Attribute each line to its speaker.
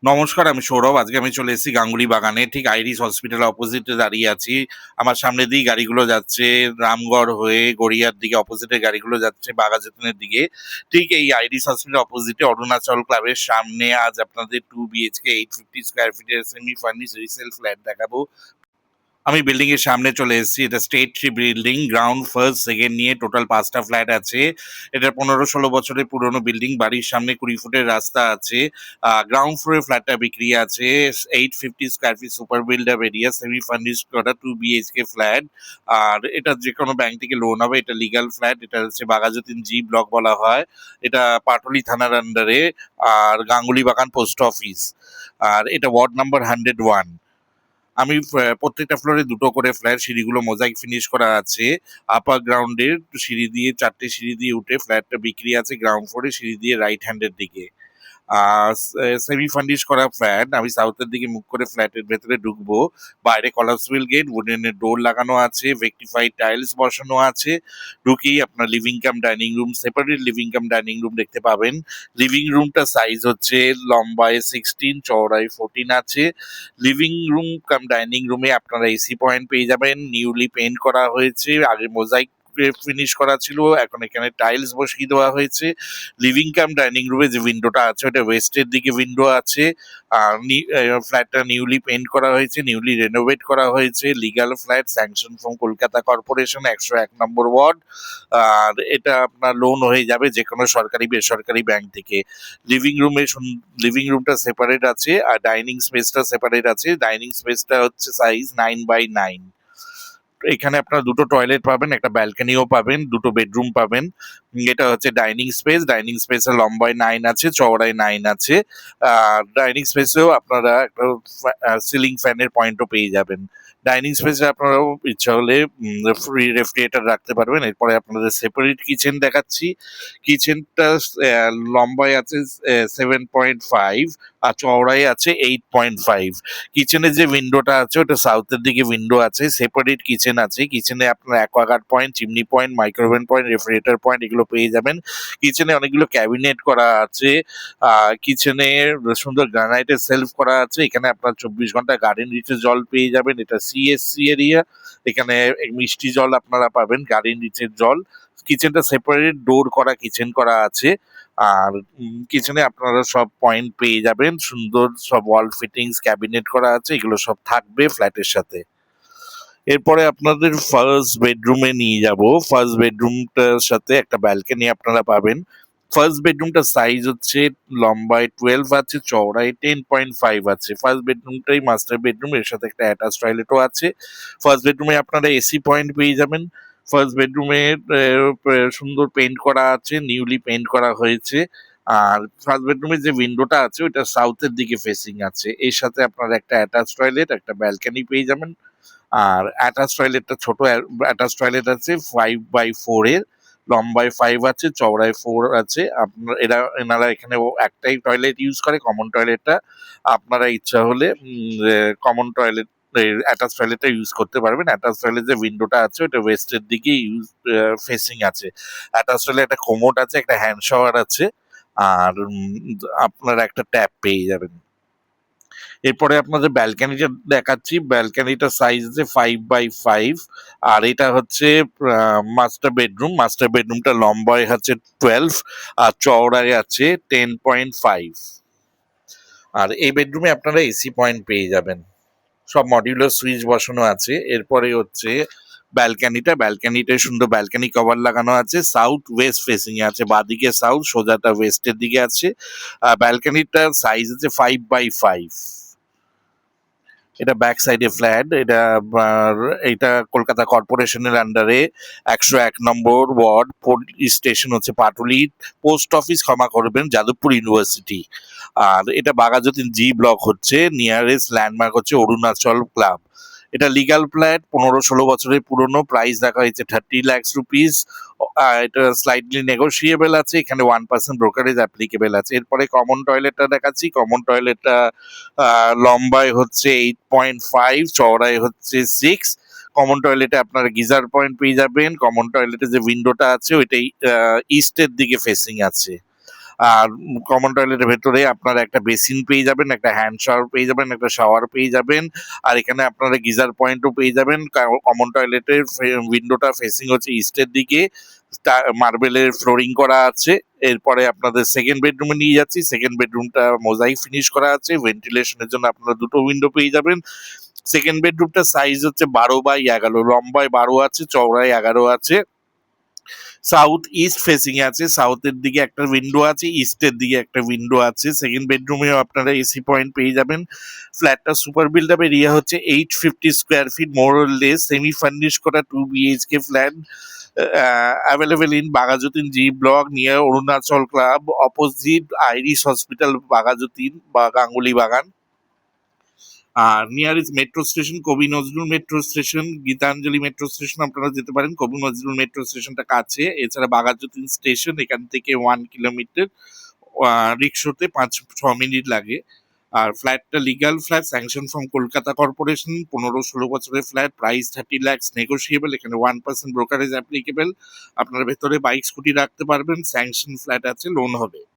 Speaker 1: নমস্কার, আমি সৌরভ। আজকে আমি চলে এসেছি গাঙ্গুলি বাগানে। ঠিক আইরিস হসপিটালের অপোজিটে দাঁড়িয়ে আছি। আমার সামনে দিয়েই গাড়িগুলো যাচ্ছে রামগড় হয়ে গড়িয়ার দিকে, অপোজিটে গাড়িগুলো যাচ্ছে বাঘাযতীনের দিকে। ঠিক এই আইরিস হসপিটাল অপোজিটে অরুণাচল ক্লাবের সামনে আজ আপনাদের 2 BHK 850 স্কোয়ার ফিটের সেমি ফার্নিশ রিসেল ফ্ল্যাট দেখাবো। আমি বিল্ডিং এর সামনে চলে এসেছি। এটা state tree building, ground first second নিয়ে টোটাল 5টা ফ্ল্যাট আছে। এটা 15-16 বছরের পুরনো বিল্ডিং। বাড়ির সামনে 20 ফুটের রাস্তা আছে। গ্রাউন্ড ফ্লোরে ফ্ল্যাটটা বিক্রি আছে। 850 square feet super build up area, semi furnish করা 2 BHK ফ্ল্যাট। আর এটা যে কোনো ব্যাংক থেকে লোন হবে। এটা লিগাল ফ্ল্যাট। এটা হচ্ছে বাঘাযতীন জি ব্লক বলা হয়। এটা পাটুলি থানার আন্ডারে। আর গাঙ্গুলি বাগান পোস্ট অফিস। আর এটা ওয়ার্ড নাম্বার 101। আমি প্রত্যেকটা ফ্লোরে দুটো করে ফ্ল্যাট, সিঁড়িগুলো মোজাইক ফিনিশ করা আছে। আপার গ্রাউন্ডের সিঁড়ি দিয়ে, 4টে সিঁড়ি দিয়ে উঠে ফ্ল্যাটটা বিক্রি আছে গ্রাউন্ড ফ্লোরে, সিঁড়ি দিয়ে রাইট হ্যান্ডের দিকে। আর সেমি ফার্নিশ করা ফ্ল্যাট। আমি সাউথের দিকে মুখ করে ফ্ল্যাটের ভেতরে ঢুকবো। বাইরে কলাপসিবল গেট, উডেনের ডোর লাগানো আছে, ভেক্টিফাইড টাইলস বসানো আছে। ঢুকেই আপনার living cum dining room, separate living cum dining room দেখতে পাবেন। লিভিং রুমটা সাইজ হচ্ছে লম্বায় 16, চওড়ায় 14 আছে। লিভিং রুম কাম ডাইনিং রুমে আপনারা এসি পয়েন্ট পেয়ে যাবেন। নিউলি পেইন্ট করা হয়েছে, আগে মোজাইক ফিনিশ করা ছিল, এখন এখানে টাইলস বসিয়ে দেওয়া হয়েছে। লিভিং কাম ডাইনিং রুমে যে উইন্ডোটা আছে ওটা ওয়েস্টের দিকে উইন্ডো আছে। আর ফ্ল্যাটটা নিউলি পেইন্ট করা হয়েছে, নিউলি রেনোভেট করা হয়েছে। Legal flat, sanction from Kolkata corporation, 101 number ward. আর এটা আপনার লোন হয়ে যাবে যে কোনো সরকারি বেসরকারি ব্যাংক থেকে। লিভিং রুমটা সেপারেট আছে আর ডাইনিং স্পেসটা সেপারেট আছে। ডাইনিং স্পেসটা হচ্ছে সাইজ 9x9। এখানে আপনারা দুটো টয়লেট পাবেন, একটা ব্যালকনিও পাবেন, দুটো বেডরুম পাবেন। এটা হচ্ছে ডাইনিং স্পেস। ডাইনিং স্পেসের লম্বায় 9 আছে, চওড়ায় 9 আছে। ডাইনিং স্পেসেও আপনারা একটা সিলিং ফ্যানের পয়েন্টও পেয়ে যাবেন। ডাইনিং স্পেসে আপনারাও ইচ্ছা হলে ফ্রি রেফ্রিজারেটর রাখতে পারবেন। এরপরে আপনাদের সেপারেট কিচেন দেখাচ্ছি। কিচেনটা লম্বায় আছে 7.5 আর চওড়ায় আছে 8.5। কিচেনের যে উইন্ডোটা আছে ওটা সাউথের দিকে উইন্ডো আছে। সেপারেট কিচেন আছে। কিচেনে আপনার Aquaguard point, chimney point, micro oven point, refrigerator point এগুলো পেয়ে যাবেন। কিচেনে অনেকগুলো ক্যাবিনেট করা আছে। কিচেনে সুন্দর গ্রানাইটের সেলফ করা আছে। এখানে আপনার 24 ঘন্টা গার্ডেন রিচের জল পেয়ে যাবেন। এটা সিএসসি এরিয়া। এখানে মিষ্টি জল আপনারা পাবেন, গার্ডেন রিচের জল। কিচেনটা সেপারেট ডোর করা কিচেন করা আছে। আর কিচেনে আপনারা সব পয়েন্ট পেয়ে যাবেন। সুন্দর সব ওয়াল ফিটিংস ক্যাবিনেট করা আছে, এগুলো সব থাকবে ফ্ল্যাটের সাথে। এরপরে আপনাদের ফার্স্ট বেডরুমে নিয়ে যাব। ফার্স্ট বেডরুমটার সাথে একটা ব্যালকনি আপনারা পাবেন। ফার্স্ট বেডরুমটার সাইজ হচ্ছে লম্বায় 12 আছে, চওড়ায় 10.5 আছে। ফার্স্ট বেডরুমটাই মাস্টার বেডরুম, এর সাথে একটা অ্যাটাচ টয়লেটও আছে। ফার্স্ট বেডরুমে আপনারা এসি পয়েন্ট পেয়ে যাবেন। ফার্স্ট বেডরুমে সুন্দর পেইন্ট করা আছে, নিউলি পেইন্ট করা হয়েছে। আর ফার্স্ট বেডরুমের যে উইন্ডোটা আছে ওটা সাউথের দিকে ফেসিং আছে। এর সাথে আপনারা একটা অ্যাটাচ টয়লেট, একটা ব্যালকনি পেয়ে যাবেন। আর অ্যাটাচ টয়লেটটা ছোট অ্যাটাচ টয়লেট আছে 5x4 এর। লম্বায় 5 আছে, চওড়ায় 4 আছে। আপনার এনারা এখানে একটাই টয়লেট ইউজ করে, কমন টয়লেটটা। আপনারা ইচ্ছা হলে কমন টয়লেট অ্যাটাচ টয়লেটটা ইউজ করতে পারবেন। অ্যাটাচ টয়লেট যে উইন্ডোটা আছে ওটা ওয়েস্টের দিকে ফেসিং আছে। অ্যাটাচ টয়লেট একটা কোমোড আছে, একটা হ্যান্ড শাওয়ার আছে। আর আপনারা একটা ট্যাপ পেয়ে যাবেন। এরপরে আপনাদের ব্যালকানিটা দেখাচ্ছি। ব্যালকানিটার সাইজ আছে 5x5। আর এটা হচ্ছে মাস্টার বেডরুম। মাস্টার বেডরুমটা লম্বায় হচ্ছে 12 আর চওড়ায় আছে 10.5। আর এই বেডরুমে আপনারা এসি পয়েন্ট পেয়ে যাবেন। সব মডিউলার সুইচ বসানো আছে। এরপরে হচ্ছে ব্যালকানিটায় সুন্দর ব্যালকানি কভার লাগানো আছে। সাউথ ওয়েস্ট ফেসিং এ আছে, বাঁদিকে সাউথ, সোজাটা ওয়েস্টের দিকে আছে। ব্যালকানিটার সাইজ আছে 5x5। এটা ব্যাক সাইডে ফ্ল্যাট। এটা কলকাতা কর্পোরেশনের আন্ডারে 101 নম্বর ওয়ার্ড। পুলিশ স্টেশন হচ্ছে পাটুলি, পোস্ট অফিস ক্ষমা করবেন যাদবপুর ইউনিভার্সিটি। আর এটা বাঘাযতীন জি ব্লক হচ্ছে। নিয়ারেস্ট ল্যান্ডমার্ক হচ্ছে অরুণাচল ক্লাব। এটা লিগাল ফ্ল্যাট, 15-16 বছরের পুরনো। প্রাইস রাখা হয়েছে 30 লাখ রুপিস। এটা স্লাইটলি নেগোসিয়েবল আছে। এখানে 1% ব্রোকারেজ অ্যাপ্লিকেবল আছে। এরপরে কমন টয়লেটটা দেখাচ্ছি। কমন টয়লেটটা লম্বায় হচ্ছে 8.5, চওড়ায় হচ্ছে 6। কমন টয়লেটে আপনারা গিজার পয়েন্ট পেয়ে যাবেন। কমন টয়লেটে যে উইন্ডোটা আছে ওইটাই ইস্টের দিকে ফেসিং আছে। আর কমন টয়লেটের ভেতরে আপনারা একটা বেসিন পেয়ে যাবেন, একটা হ্যান্ড শাওয়ার পেয়ে যাবেন, একটা শাওয়ার পেয়ে যাবেন। আর এখানে আপনারা গিজার পয়েন্টও পেয়ে যাবেন। কমন টয়লেটের উইন্ডোটা ফেসিং হচ্ছে ইস্টের দিকে। মার্বেলের ফ্লোরিং করা আছে। এরপরে আপনাদের সেকেন্ড বেডরুমে নিয়ে যাচ্ছি। সেকেন্ড বেডরুমটা মোজাইক ফিনিশ করা আছে। ভেন্টিলেশনের জন্য আপনারা দুটো উইন্ডো পেয়ে যাবেন। সেকেন্ড বেডরুমটার সাইজ হচ্ছে 12x11, লম্বায় 12 আছে, চওড়ায় 11 আছে। সাউথ ইস্ট ফেসিং এ আছে, সাউথের দিকে একটা উইন্ডো আছে, ইস্টের দিকে একটা উইন্ডো আছে। সেকেন্ড বেডরুমেও আপনারা এসি পয়েন্ট পেয়ে যাবেন। ফ্ল্যাটটা সুপার বিল্ড আপ এরিয়া হচ্ছে 850 স্কোয়ার ফিট, মোরলেস সেমি ফার্নিশ করা 2 BHK flat, available in Baghajatin G block near Arunachal club, opposite Irish hospital Baghajatin বা গাঙ্গুলি বাগান। আর নিয়ারেস্ট মেট্রো স্টেশন কবি Nazrul metro station, Gitanjali metro station আপনারা যেতে পারেন। কবি নজরুল মেট্রো স্টেশনটা কাছে। এছাড়া বাঘাযতীন স্টেশন এখান থেকে 1 কিলোমিটার, রিক্সোতে 5-6 মিনিট লাগে। আর ফ্ল্যাটটা legal flat, sanction from Kolkata corporation, 15-16 বছরের ফ্ল্যাট, প্রাইস 30 lakhs নেগোসিয়েবল। এখানে 1% ব্রোকারেজ অ্যাপ্লিকেবল। আপনারা ভেতরে বাইক স্কুটি রাখতে পারবেন, স্যাংশন ফ্ল্যাট আছে, লোন হবে।